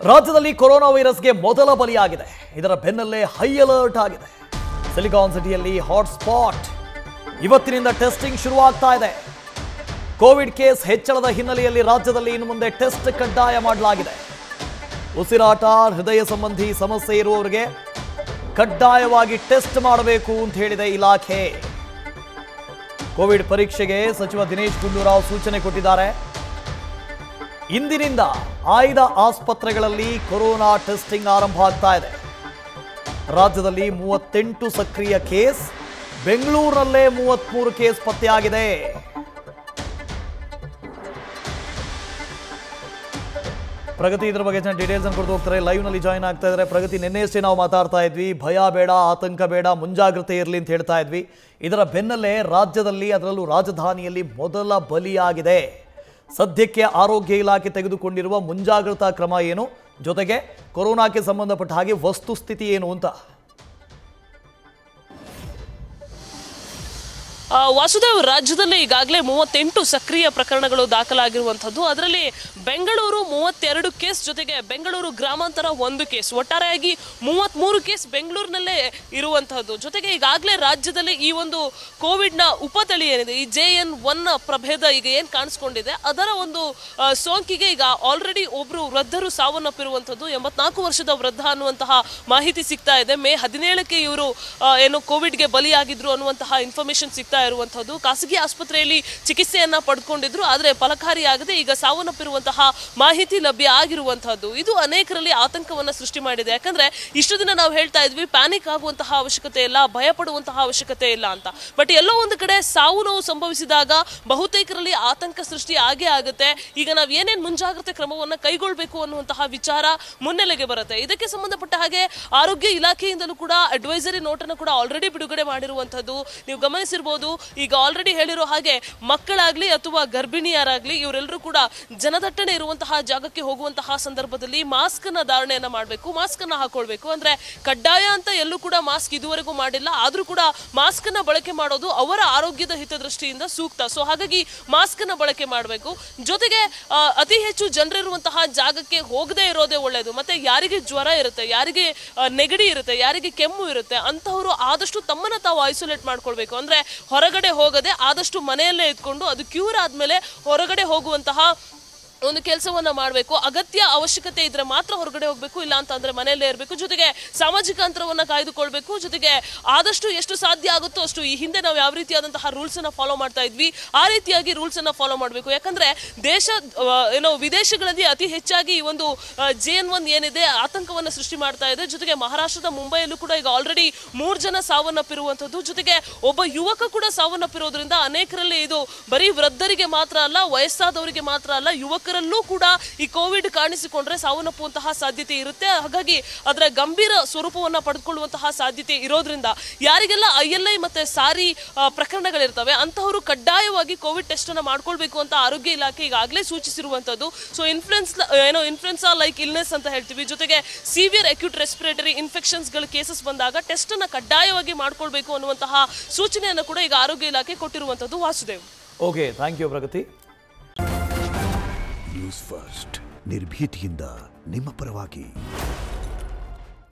ರಾಜ್ಯದಲ್ಲಿ ಕೊರೋನಾ ವೈರಸ್ಗೆ ಮೊದಲ ಬಲಿಯಾಗಿದೆ. ಇದರ ಬೆನ್ನಲ್ಲೇ ಹೈ ಅಲರ್ಟ್ ಆಗಿದೆ. ಸಿಲಿಕಾನ್ ಸಿಟಿಯಲ್ಲಿ ಹಾಟ್ಸ್ಪಾಟ್. ಇವತ್ತಿನಿಂದ ಟೆಸ್ಟಿಂಗ್ ಶುರುವಾಗ್ತಾ ಇದೆ. ಕೋವಿಡ್ ಕೇಸ್ ಹೆಚ್ಚಳದ ಹಿನ್ನೆಲೆಯಲ್ಲಿ ರಾಜ್ಯದಲ್ಲಿ ಇನ್ನು ಮುಂದೆ ಟೆಸ್ಟ್ ಕಡ್ಡಾಯ ಮಾಡಲಾಗಿದೆ. ಉಸಿರಾಟ, ಹೃದಯ ಸಂಬಂಧಿ ಸಮಸ್ಯೆ ಇರುವವರಿಗೆ ಕಡ್ಡಾಯವಾಗಿ ಟೆಸ್ಟ್ ಮಾಡಬೇಕು ಅಂತ ಹೇಳಿದೆ ಇಲಾಖೆ. ಕೋವಿಡ್ ಪರೀಕ್ಷೆಗೆ ಸಚಿವ ದಿನೇಶ್ ಗುಂಡೂರಾವ್ ಸೂಚನೆ ಕೊಟ್ಟಿದ್ದಾರೆ. ಇಂದಿನಿಂದ ಆಯ್ದ ಆಸ್ಪತ್ರೆಗಳಲ್ಲಿ ಕೊರೋನಾ ಟೆಸ್ಟಿಂಗ್ ಆರಂಭ ಆಗ್ತಾ ಇದೆ. ರಾಜ್ಯದಲ್ಲಿ 38 ಸಕ್ರಿಯ ಕೇಸ್, ಬೆಂಗಳೂರಿನಲ್ಲೇ 33 ಕೇಸ್ ಪತ್ತೆಯಾಗಿದೆ. ಪ್ರಗತಿ ಇದರ ಬಗ್ಗೆ ಡೀಟೇಲ್ಸ್ ಅನ್ನು ಕೊಡ್ತಾ ಹೋಗ್ತಾರೆ. ಲೈವ್ ನಲ್ಲಿ ಜಾಯಿನ್ ಆಗ್ತಾ ಇದ್ದಾರೆ. ಪ್ರಗತಿ, ನಿನ್ನೆಷ್ಟೇ ನಾವು ಮಾತಾಡ್ತಾ ಇದ್ವಿ, ಭಯ ಬೇಡ, ಆತಂಕ ಬೇಡ, ಮುಂಜಾಗ್ರತೆ ಇರಲಿ ಅಂತ ಹೇಳ್ತಾ ಇದ್ವಿ. ಇದರ ಬೆನ್ನಲ್ಲೇ ರಾಜ್ಯದಲ್ಲಿ, ಅದರಲ್ಲೂ ರಾಜಧಾನಿಯಲ್ಲಿ ಮೊದಲ ಬಲಿಯಾಗಿದೆ. ಸದ್ಯಕ್ಕೆ ಆರೋಗ್ಯ ಇಲಾಖೆ ತೆಗೆದುಕೊಂಡಿರುವ ಮುಂಜಾಗ್ರತಾ ಕ್ರಮ ಏನು, ಜೊತೆಗೆ ಕೊರೋನಾಕ್ಕೆ ಸಂಬಂಧಪಟ್ಟ ಹಾಗೆ ವಸ್ತುಸ್ಥಿತಿ ಏನು ಅಂತ. ವಾಸುದೇವ್, ರಾಜ್ಯದಲ್ಲಿ ಈಗಾಗಲೇ 38 ಸಕ್ರಿಯ ಪ್ರಕರಣಗಳು ದಾಖಲಾಗಿರುವಂಥದ್ದು. ಅದರಲ್ಲಿ ಬೆಂಗಳೂರು 32 ಕೇಸ್, ಜೊತೆಗೆ ಬೆಂಗಳೂರು ಗ್ರಾಮಾಂತರ 1 ಕೇಸ್, ಒಟ್ಟಾರೆಯಾಗಿ 33 ಕೇಸ್ ಬೆಂಗಳೂರಿನಲ್ಲೇ ಇರುವಂತಹದ್ದು. ಜೊತೆಗೆ ಈಗಾಗಲೇ ರಾಜ್ಯದಲ್ಲಿ ಈ ಒಂದು ಕೋವಿಡ್ನ ಉಪತಳಿ ಏನಿದೆ, ಈ JN1 ಪ್ರಭೇದ ಈಗ ಏನು ಕಾಣಿಸ್ಕೊಂಡಿದೆ, ಅದರ ಒಂದು ಸೋಂಕಿಗೆ ಈಗ ಆಲ್ರೆಡಿ ಒಬ್ರು ವೃದ್ಧರು ಸಾವನ್ನಪ್ಪಿರುವಂಥದ್ದು. 84 ವರ್ಷದ ವೃದ್ಧ ಅನ್ನುವಂತಹ ಮಾಹಿತಿ ಸಿಗ್ತಾ ಇದೆ. ಮೇ 17ಕ್ಕೆ ಇವರು ಏನು ಕೋವಿಡ್ಗೆ ಬಲಿಯಾಗಿದ್ರು ಅನ್ನುವಂತಹ ಇನ್ಫಾರ್ಮೇಶನ್ ಸಿಗ್ತಾ ಇರುವಂತಹದ್ದು. ಖಾಸಗಿ ಆಸ್ಪತ್ರೆಯಲ್ಲಿ ಚಿಕಿತ್ಸೆಯನ್ನ ಪಡ್ಕೊಂಡಿದ್ರು, ಆದರೆ ಫಲಕಾರಿಯಾಗದೆ ಈಗ ಸಾವನ್ನಪ್ಪಿರುವಂತಹ ಮಾಹಿತಿ ಲಭ್ಯ ಆಗಿರುವಂತಹದ್ದು. ಇದು ಅನೇಕರಲ್ಲಿ ಆತಂಕವನ್ನ ಸೃಷ್ಟಿ ಮಾಡಿದೆ. ಯಾಕಂದ್ರೆ ಇಷ್ಟು ದಿನ ನಾವು ಹೇಳ್ತಾ ಇದ್ವಿ, ಪ್ಯಾನಿಕ್ ಆಗುವಂತಹ ಅವಶ್ಯಕತೆ ಇಲ್ಲ, ಭಯ ಪಡುವಂತಹ ಅವಶ್ಯಕತೆ ಇಲ್ಲ ಅಂತ. ಬಟ್ ಎಲ್ಲೋ ಒಂದು ಕಡೆ ಸಾವು ನೋವು ಸಂಭವಿಸಿದಾಗ ಬಹುತೇಕರಲ್ಲಿ ಆತಂಕ ಸೃಷ್ಟಿ ಆಗೇ ಆಗುತ್ತೆ. ಈಗ ನಾವು ಏನೇನು ಮುಂಜಾಗ್ರತೆ ಕ್ರಮವನ್ನ ಕೈಗೊಳ್ಳಬೇಕು ಅನ್ನುವಂತಹ ವಿಚಾರ ಮುನ್ನೆಲೆಗೆ ಬರುತ್ತೆ. ಇದಕ್ಕೆ ಸಂಬಂಧಪಟ್ಟ ಹಾಗೆ ಆರೋಗ್ಯ ಇಲಾಖೆಯಿಂದಲೂ ಕೂಡ ಅಡ್ವೈಸರಿ ನೋಟ್ ಅನ್ನು ಕೂಡ ಆಲ್ರೆಡಿ ಬಿಡುಗಡೆ ಮಾಡಿರುವಂತಹದ್ದು ನೀವು ಗಮನಿಸಿರಬಹುದು. ಈಗ ಆಲ್ರೆಡಿ ಹೇಳಿರೋ ಹಾಗೆ ಮಕ್ಕಳಾಗ್ಲಿ ಅಥವಾ ಗರ್ಭಿಣಿಯರಾಗ್ಲಿ ಇವರೆಲ್ಲರೂ ಕೂಡ ಜನದಟ್ಟಣೆ ಇರುವಂತಹ ಜಾಗಕ್ಕೆ ಹೋಗುವಂತಹ ಸಂದರ್ಭದಲ್ಲಿ ಮಾಸ್ಕ್ ಅನ್ನ ಧಾರಣೆಯನ್ನ ಮಾಡಬೇಕು, ಮಾಸ್ಕ್ ಅನ್ನ ಹಾಕೊಳ್ಬೇಕು. ಅಂದ್ರೆ ಕಡ್ಡಾಯ ಅಂತ ಎಲ್ಲೂ ಕೂಡ ಮಾಸ್ಕ್ ಇದುವರೆಗೂ ಮಾಡಿಲ್ಲ, ಆದ್ರೂ ಕೂಡ ಮಾಸ್ಕ್ ಅನ್ನ ಬಳಕೆ ಮಾಡೋದು ಅವರ ಆರೋಗ್ಯದ ಹಿತದೃಷ್ಟಿಯಿಂದ ಸೂಕ್ತ. ಸೊ ಹಾಗಾಗಿ ಮಾಸ್ಕ್ ಅನ್ನ ಬಳಕೆ ಮಾಡಬೇಕು. ಜೊತೆಗೆ ಅತಿ ಹೆಚ್ಚು ಜನರಿರುವಂತಹ ಜಾಗಕ್ಕೆ ಹೋಗದೆ ಇರೋದೇ ಒಳ್ಳೆಯದು. ಮತ್ತೆ ಯಾರಿಗೆ ಜ್ವರ ಇರುತ್ತೆ, ಯಾರಿಗೆ ನೆಗಡಿ ಇರುತ್ತೆ, ಯಾರಿಗೆ ಕೆಮ್ಮು ಇರುತ್ತೆ ಅಂತವರು ಆದಷ್ಟು ತಮ್ಮನ್ನ ತಾವು ಐಸೋಲೇಟ್ ಮಾಡ್ಕೊಳ್ಬೇಕು. ಅಂದ್ರೆ ಹೊರಗಡೆ ಹೋಗದೆ ಆದಷ್ಟು ಮನೆಯಲ್ಲೇ ಇದ್ಕೊಂಡು ಅದು ಕ್ಯೂರ್ ಆದ್ಮೇಲೆ ಹೊರಗಡೆ ಹೋಗುವಂತಹ ಒಂದು ಕೆಲಸವನ್ನ ಮಾಡಬೇಕು. ಅಗತ್ಯ ಅವಶ್ಯಕತೆ ಇದ್ರೆ ಮಾತ್ರ ಹೊರಗಡೆ ಹೋಗ್ಬೇಕು, ಇಲ್ಲ ಅಂತ ಅಂದ್ರೆ ಮನೆಯಲ್ಲೇ ಇರಬೇಕು. ಜೊತೆಗೆ ಸಾಮಾಜಿಕ ಅಂತರವನ್ನ ಕಾಯ್ದುಕೊಳ್ಬೇಕು. ಜೊತೆಗೆ ಆದಷ್ಟು ಎಷ್ಟು ಸಾಧ್ಯ ಆಗುತ್ತೋ ಅಷ್ಟು, ಈ ಹಿಂದೆ ನಾವು ಯಾವ ರೀತಿಯಾದಂತಹ ರೂಲ್ಸ್ ಅನ್ನ ಫಾಲೋ ಮಾಡ್ತಾ ಇದ್ವಿ ಆ ರೀತಿಯಾಗಿ ರೂಲ್ಸ್ ಅನ್ನ ಫಾಲೋ ಮಾಡಬೇಕು. ಯಾಕಂದ್ರೆ ವಿದೇಶಗಳಲ್ಲಿ ಅತಿ ಹೆಚ್ಚಾಗಿ ಈ ಒಂದು JN1 ಏನಿದೆ ಆತಂಕವನ್ನ ಸೃಷ್ಟಿ ಮಾಡ್ತಾ ಇದೆ. ಜೊತೆಗೆ ಮಹಾರಾಷ್ಟ್ರದ ಮುಂಬೈಯಲ್ಲೂ ಕೂಡ ಈಗ ಆಲ್ರೆಡಿ 3 ಜನ ಸಾವನ್ನಪ್ಪಿರುವಂತದ್ದು. ಜೊತೆಗೆ ಒಬ್ಬ ಯುವಕ ಕೂಡ ಸಾವನ್ನಪ್ಪಿರೋದ್ರಿಂದ ಅನೇಕರಲ್ಲಿ ಇದು ಬರೀ ವೃದ್ಧರಿಗೆ ಮಾತ್ರ ಅಲ್ಲ, ವಯಸ್ಸಾದವರಿಗೆ ಮಾತ್ರ ಅಲ್ಲ, ಯುವಕರಲ್ಲೂ ಕೂಡ ಈ ಕೋವಿಡ್ ಕಾಣಿಸಿಕೊಂಡ್ರೆ ಸಾವನ್ನಪ್ಪುವಂತಹ ಸಾಧ್ಯತೆ ಇರುತ್ತೆ. ಹಾಗಾಗಿ ಅದರ ಗಂಭೀರ ಸ್ವರೂಪವನ್ನ ಪಡೆದುಕೊಳ್ಳುವಂತಹ ಸಾಧ್ಯತೆ ಇರೋದ್ರಿಂದ ಯಾರಿಗೆಲ್ಲ ILI ಮತ್ತೆ ಸಾರಿ ಪ್ರಕರಣಗಳಿರ್ತವೆ ಅಂತವರು ಕಡ್ಡಾಯವಾಗಿ ಕೋವಿಡ್ ಟೆಸ್ಟ್ ಅನ್ನ ಮಾಡ್ಕೊಳ್ಬೇಕು ಅಂತ ಆರೋಗ್ಯ ಇಲಾಖೆ ಈಗಾಗಲೇ ಸೂಚಿಸಿರುವಂತದ್ದು. ಸೊ ಇನ್ಫ್ಲುಯೆನ್ಸಾ ಲೈಕ್ ಇಲ್ನೆಸ್ ಅಂತ ಹೇಳ್ತೀವಿ, ಜೊತೆಗೆ ಸಿವಿಯರ್ ಅಕ್ಯೂಟ್ ರೆಸ್ಪಿರೇಟರಿ ಇನ್ಫೆಕ್ಷನ್ಸ್ ಗಳ ಕೇಸಸ್ ಬಂದಾಗ ಟೆಸ್ಟ್ ಅನ್ನ ಕಡ್ಡಾಯವಾಗಿ ಮಾಡ್ಕೊಳ್ಬೇಕು ಅನ್ನುವಂತಹ ಸೂಚನೆಯನ್ನು ಕೂಡ ಈಗ ಆರೋಗ್ಯ ಇಲಾಖೆ ಕೊಟ್ಟಿರುವಂತದ್ದು. Vasudev, okay, thank you Pragati. News first, ನಿರ್ಭೀತಿಯಿಂದ ನಿಮ್ಮ ಪರವಾಗಿ.